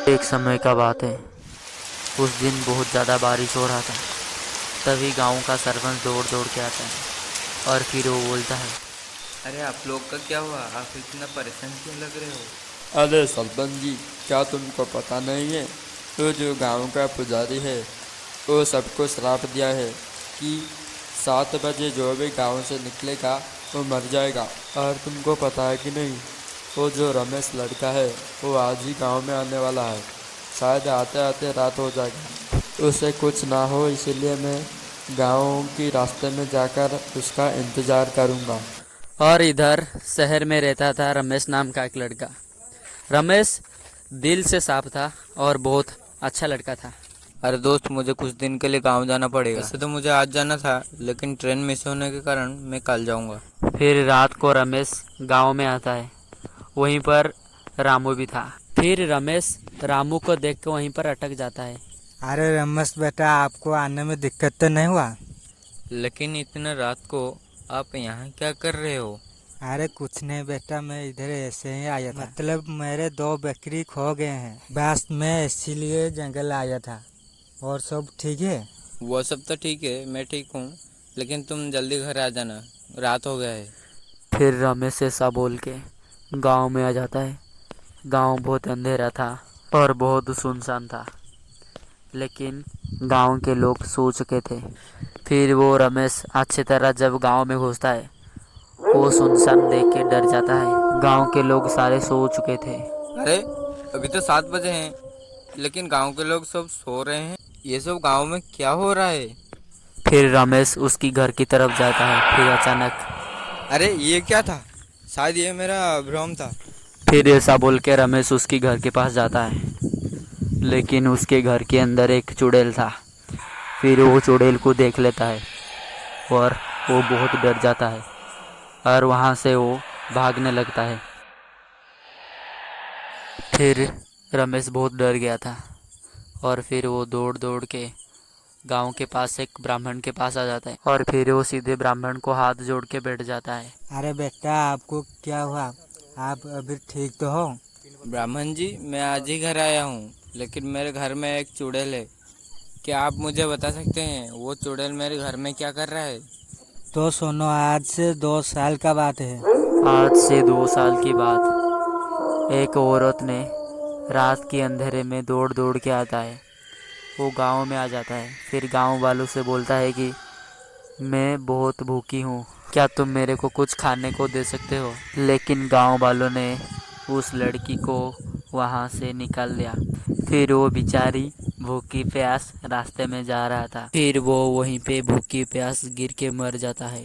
एक समय का बात है। उस दिन बहुत ज़्यादा बारिश हो रहा था। तभी गांव का सरपंच दौड़ दौड़ के आता है और फिर वो बोलता है, अरे आप लोग का क्या हुआ? आप इतना परेशान क्यों लग रहे हो? अरे सरपंच जी, क्या तुमको पता नहीं है? वो जो गांव का पुजारी है, वो सबको श्राप दिया है कि 7 बजे जो भी गांव से निकलेगा वो मर जाएगा। और तुमको पता है कि नहीं, वो जो रमेश लड़का है वो आज ही गांव में आने वाला है। शायद आते आते रात हो जाएगा। उसे कुछ ना हो इसीलिए मैं गांव की रास्ते में जाकर उसका इंतज़ार करूंगा। और इधर शहर में रहता था रमेश नाम का एक लड़का। रमेश दिल से साफ था और बहुत अच्छा लड़का था। अरे दोस्त, मुझे कुछ दिन के लिए गांव जाना पड़ेगा। वैसे तो मुझे आज जाना था, लेकिन ट्रेन मिस होने के कारण मैं कल जाऊंगा। फिर रात को रमेश गांव में आता है। वहीं पर रामू भी था। फिर रमेश रामू को देख कर वहीं पर अटक जाता है। अरे रमेश बेटा, आपको आने में दिक्कत तो नहीं हुआ? लेकिन इतना रात को आप यहाँ क्या कर रहे हो? अरे कुछ नहीं बेटा, मैं इधर ऐसे ही आया था। मतलब मेरे 2 बकरी खो गए हैं, बस मैं इसीलिए जंगल आया था। और सब ठीक है? वो सब तो ठीक है, मैं ठीक हूँ, लेकिन तुम जल्दी घर आ जाना, रात हो गया है। फिर रमेश ऐसा बोल के गांव में आ जाता है। गांव बहुत अंधेरा था और बहुत सुनसान था, लेकिन गांव के लोग सो चुके थे। फिर वो रमेश अच्छी तरह जब गांव में घुसता है, वो सुनसान देख के डर जाता है। गांव के लोग सारे सो चुके थे। अरे अभी तो 7 बजे हैं, लेकिन गांव के लोग सब सो रहे हैं। ये सब गांव में क्या हो रहा है? फिर रमेश उसकी घर की तरफ जाता है। फिर अचानक अरे ये क्या था? शायद ये मेरा भ्रम था। फिर ऐसा बोल के रमेश उसकी घर के पास जाता है, लेकिन उसके घर के अंदर एक चुड़ैल था। फिर वो चुड़ैल को देख लेता है और वो बहुत डर जाता है और वहाँ से वो भागने लगता है। फिर रमेश बहुत डर गया था और फिर वो दौड़ दौड़ के गांव के पास एक ब्राह्मण के पास आ जाता है और फिर वो सीधे ब्राह्मण को हाथ जोड़ के बैठ जाता है। अरे बेटा, आपको क्या हुआ? आप अभी ठीक तो हो? ब्राह्मण जी, मैं आज ही घर आया हूँ, लेकिन मेरे घर में एक चुड़ैल है। क्या आप मुझे बता सकते हैं वो चुड़ैल मेरे घर में क्या कर रहा है? तो सुनो, आज से 2 साल का बात है। आज से 2 साल की बात। एक औरत ने रात के अंधेरे में दौड़ दौड़ के आता है। वो गांव में आ जाता है। फिर गांव वालों से बोलता है कि मैं बहुत भूखी हूँ, क्या तुम मेरे को कुछ खाने को दे सकते हो? लेकिन गांव वालों ने उस लड़की को वहाँ से निकाल दिया। फिर वो बेचारी भूखी प्यास रास्ते में जा रहा था। फिर वो वहीं पे भूखी प्यास गिर के मर जाता है।